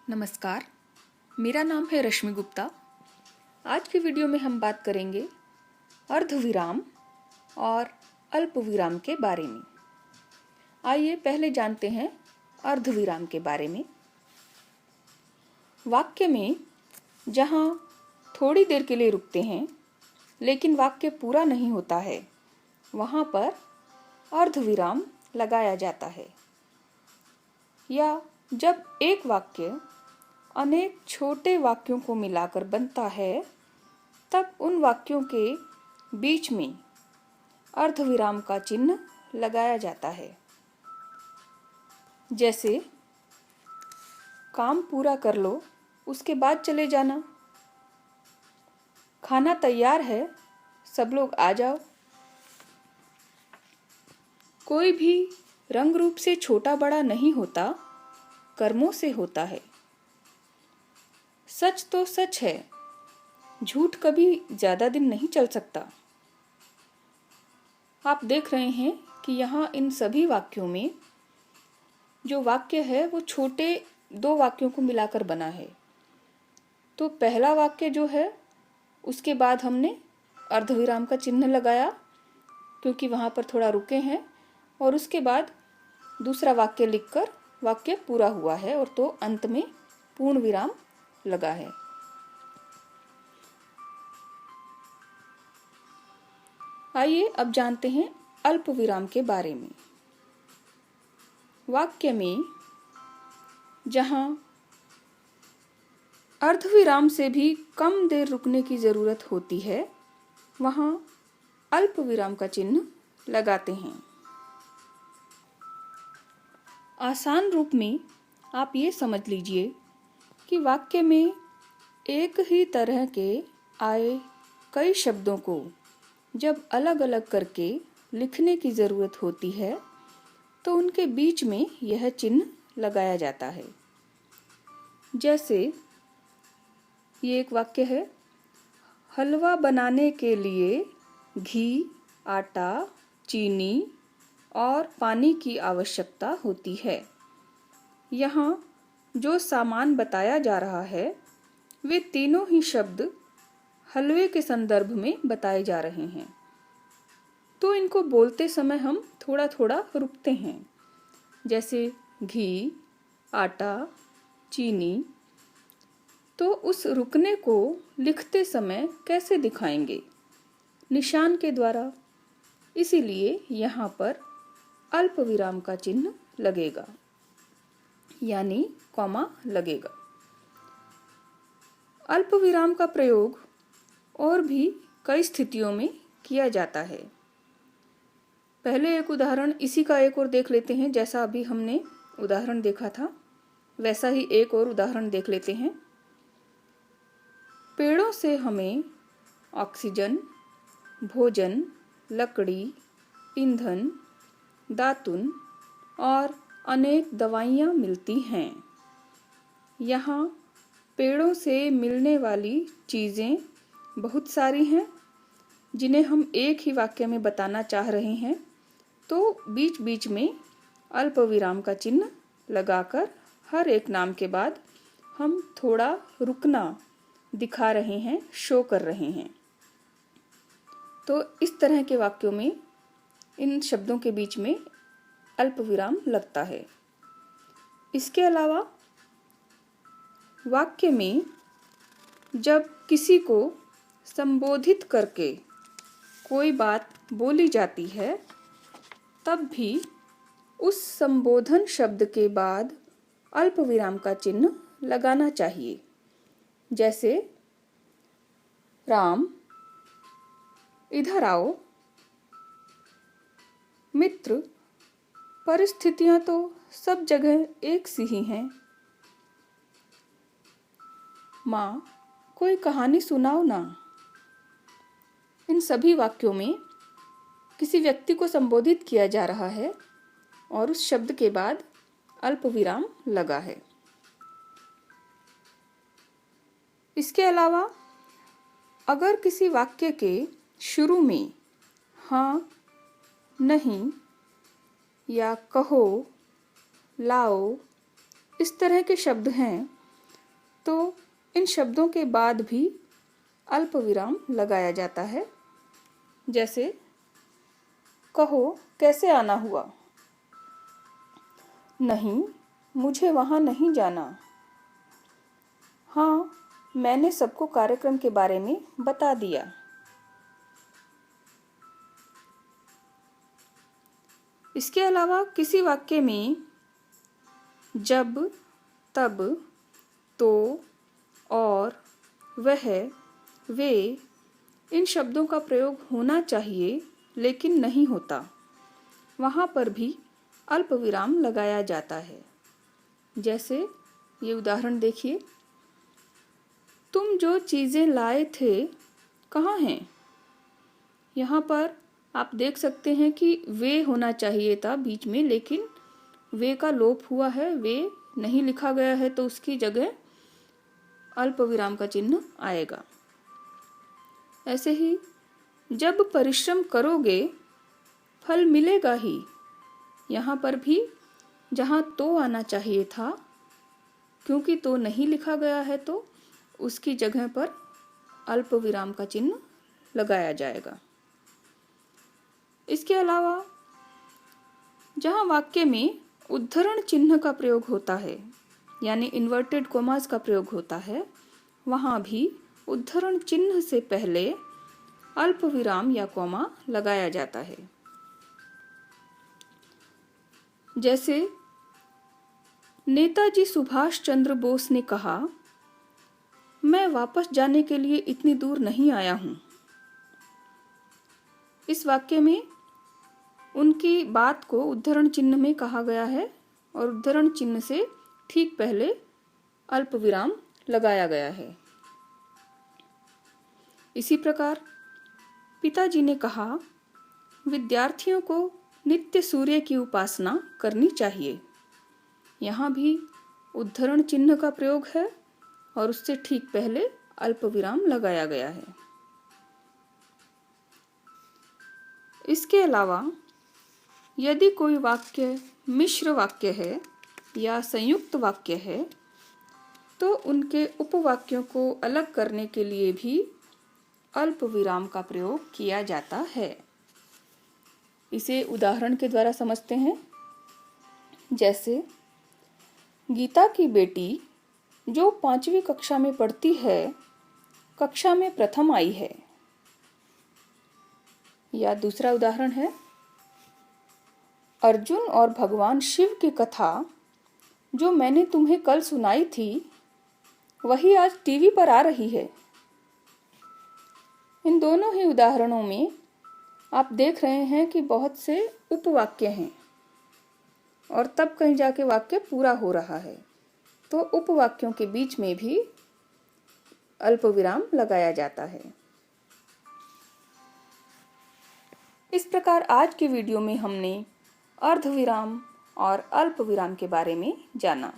नमस्कार, मेरा नाम है रश्मि गुप्ता। आज की वीडियो में हम बात करेंगे अर्धविराम और अल्पविराम के बारे में। आइए पहले जानते हैं अर्धविराम के बारे में। वाक्य में जहाँ थोड़ी देर के लिए रुकते हैं लेकिन वाक्य पूरा नहीं होता है, वहाँ पर अर्धविराम लगाया जाता है। या जब एक वाक्य अनेक छोटे वाक्यों को मिलाकर बनता है, तब उन वाक्यों के बीच में अर्धविराम का चिन्ह लगाया जाता है। जैसे काम पूरा कर लो, उसके बाद चले जाना। खाना तैयार है, सब लोग आ जाओ। कोई भी रंग रूप से छोटा बड़ा नहीं होता, कर्मों से होता है। सच तो सच है, झूठ कभी ज्यादा दिन नहीं चल सकता। आप देख रहे हैं कि यहाँ इन सभी वाक्यों में जो वाक्य है वो छोटे दो वाक्यों को मिलाकर बना है। तो पहला वाक्य जो है उसके बाद हमने अर्धविराम का चिन्ह लगाया क्योंकि वहाँ पर थोड़ा रुके हैं, और उसके बाद दूसरा वाक्य लिखकर वाक्य पूरा हुआ है और तो अंत में पूर्ण विराम लगा है। आइए अब जानते हैं अल्प विराम के बारे में। वाक्य में जहां अर्धविराम से भी कम देर रुकने की जरूरत होती है, वहां अल्प विराम का चिन्ह लगाते हैं। आसान रूप में आप ये समझ लीजिए कि वाक्य में एक ही तरह के आए कई शब्दों को जब अलग अलग करके लिखने की ज़रूरत होती है, तो उनके बीच में यह चिन्ह लगाया जाता है। जैसे ये एक वाक्य है, हलवा बनाने के लिए घी, आटा, चीनी और पानी की आवश्यकता होती है। यहाँ जो सामान बताया जा रहा है वे तीनों ही शब्द हलवे के संदर्भ में बताए जा रहे हैं, तो इनको बोलते समय हम थोड़ा थोड़ा रुकते हैं। जैसे घी, आटा, चीनी। तो उस रुकने को लिखते समय कैसे दिखाएंगे? निशान के द्वारा। इसीलिए यहाँ पर अल्प विराम का चिन्ह लगेगा, यानी कॉमा लगेगा। अल्प विराम का प्रयोग और भी कई स्थितियों में किया जाता है। पहले एक उदाहरण इसी का एक और देख लेते हैं। जैसा अभी हमने उदाहरण देखा था वैसा ही एक और उदाहरण देख लेते हैं। पेड़ों से हमें ऑक्सीजन, भोजन, लकड़ी, ईंधन, दातुन और अनेक दवाइयाँ मिलती हैं। यहाँ पेड़ों से मिलने वाली चीज़ें बहुत सारी हैं जिन्हें हम एक ही वाक्य में बताना चाह रहे हैं, तो बीच बीच में अल्प विराम का चिन्ह लगाकर हर एक नाम के बाद हम थोड़ा रुकना दिखा रहे हैं, शो कर रहे हैं। तो इस तरह के वाक्यों में इन शब्दों के बीच में अल्प विराम लगता है। इसके अलावा वाक्य में जब किसी को संबोधित करके कोई बात बोली जाती है, तब भी उस संबोधन शब्द के बाद अल्प विराम का चिन्ह लगाना चाहिए। जैसे राम, इधर आओ। मित्र, परिस्थितियां तो सब जगह एक सी ही हैं। माँ, कोई कहानी सुनाओ ना। इन सभी वाक्यों में किसी व्यक्ति को संबोधित किया जा रहा है और उस शब्द के बाद अल्प विराम लगा है। इसके अलावा अगर किसी वाक्य के शुरू में हाँ, नहीं या कहो, लाओ इस तरह के शब्द हैं, तो इन शब्दों के बाद भी अल्प विराम लगाया जाता है। जैसे कहो कैसे आना हुआ? नहीं, मुझे वहाँ नहीं जाना। हाँ, मैंने सबको कार्यक्रम के बारे में बता दिया। इसके अलावा किसी वाक्य में जब, तब, तो, और, वह, वे इन शब्दों का प्रयोग होना चाहिए लेकिन नहीं होता, वहाँ पर भी अल्प विराम लगाया जाता है। जैसे ये उदाहरण देखिए, तुम जो चीज़ें लाए थे कहाँ हैं? यहाँ पर आप देख सकते हैं कि वे होना चाहिए था बीच में, लेकिन वे का लोप हुआ है, वे नहीं लिखा गया है, तो उसकी जगह अल्प विराम का चिन्ह आएगा। ऐसे ही जब परिश्रम करोगे फल मिलेगा ही, यहाँ पर भी जहाँ तो आना चाहिए था, क्योंकि तो नहीं लिखा गया है तो उसकी जगह पर अल्प विराम का चिन्ह लगाया जाएगा। इसके अलावा जहाँ वाक्य में उद्धरण चिन्ह का प्रयोग होता है, यानी इन्वर्टेड कोमास का प्रयोग होता है, वहाँ भी उद्धरण चिन्ह से पहले अल्प विराम या कोमा लगाया जाता है। जैसे नेताजी सुभाष चंद्र बोस ने कहा, मैं वापस जाने के लिए इतनी दूर नहीं आया हूं। इस वाक्य में उनकी बात को उद्धरण चिन्ह में कहा गया है और उद्धरण चिन्ह से ठीक पहले अल्प विराम लगाया गया है। इसी प्रकार पिताजी ने कहा, विद्यार्थियों को नित्य सूर्य की उपासना करनी चाहिए। यहाँ भी उद्धरण चिन्ह का प्रयोग है और उससे ठीक पहले अल्प विराम लगाया गया है। इसके अलावा यदि कोई वाक्य मिश्र वाक्य है या संयुक्त वाक्य है तो उनके उपवाक्यों को अलग करने के लिए भी अल्प विराम का प्रयोग किया जाता है। इसे उदाहरण के द्वारा समझते हैं। जैसे गीता की बेटी जो 5वीं कक्षा में पढ़ती है, कक्षा में प्रथम आई है। या दूसरा उदाहरण है, अर्जुन और भगवान शिव की कथा जो मैंने तुम्हें कल सुनाई थी वही आज टीवी पर आ रही है। इन दोनों ही उदाहरणों में आप देख रहे हैं कि बहुत से उपवाक्य हैं और तब कहीं जाके वाक्य पूरा हो रहा है, तो उपवाक्यों के बीच में भी अल्प विराम लगाया जाता है। इस प्रकार आज के वीडियो में हमने अर्धविराम और अल्प विराम के बारे में जाना।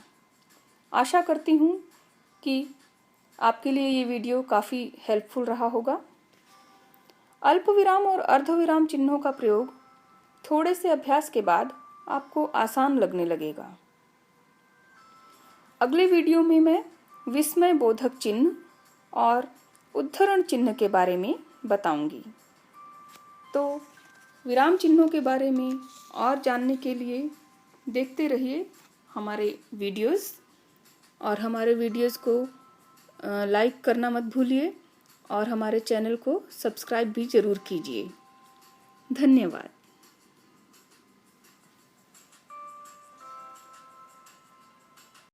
आशा करती हूँ कि आपके लिए ये वीडियो काफ़ी हेल्पफुल रहा होगा। अल्प विराम और अर्धविराम चिन्हों का प्रयोग थोड़े से अभ्यास के बाद आपको आसान लगने लगेगा। अगले वीडियो में मैं विस्मय बोधक चिन्ह और उद्धरण चिन्ह के बारे में बताऊंगी। तो विराम चिन्हों के बारे में और जानने के लिए देखते रहिए हमारे वीडियोस, और हमारे वीडियोस को लाइक करना मत भूलिए और हमारे चैनल को सब्सक्राइब भी ज़रूर कीजिए। धन्यवाद।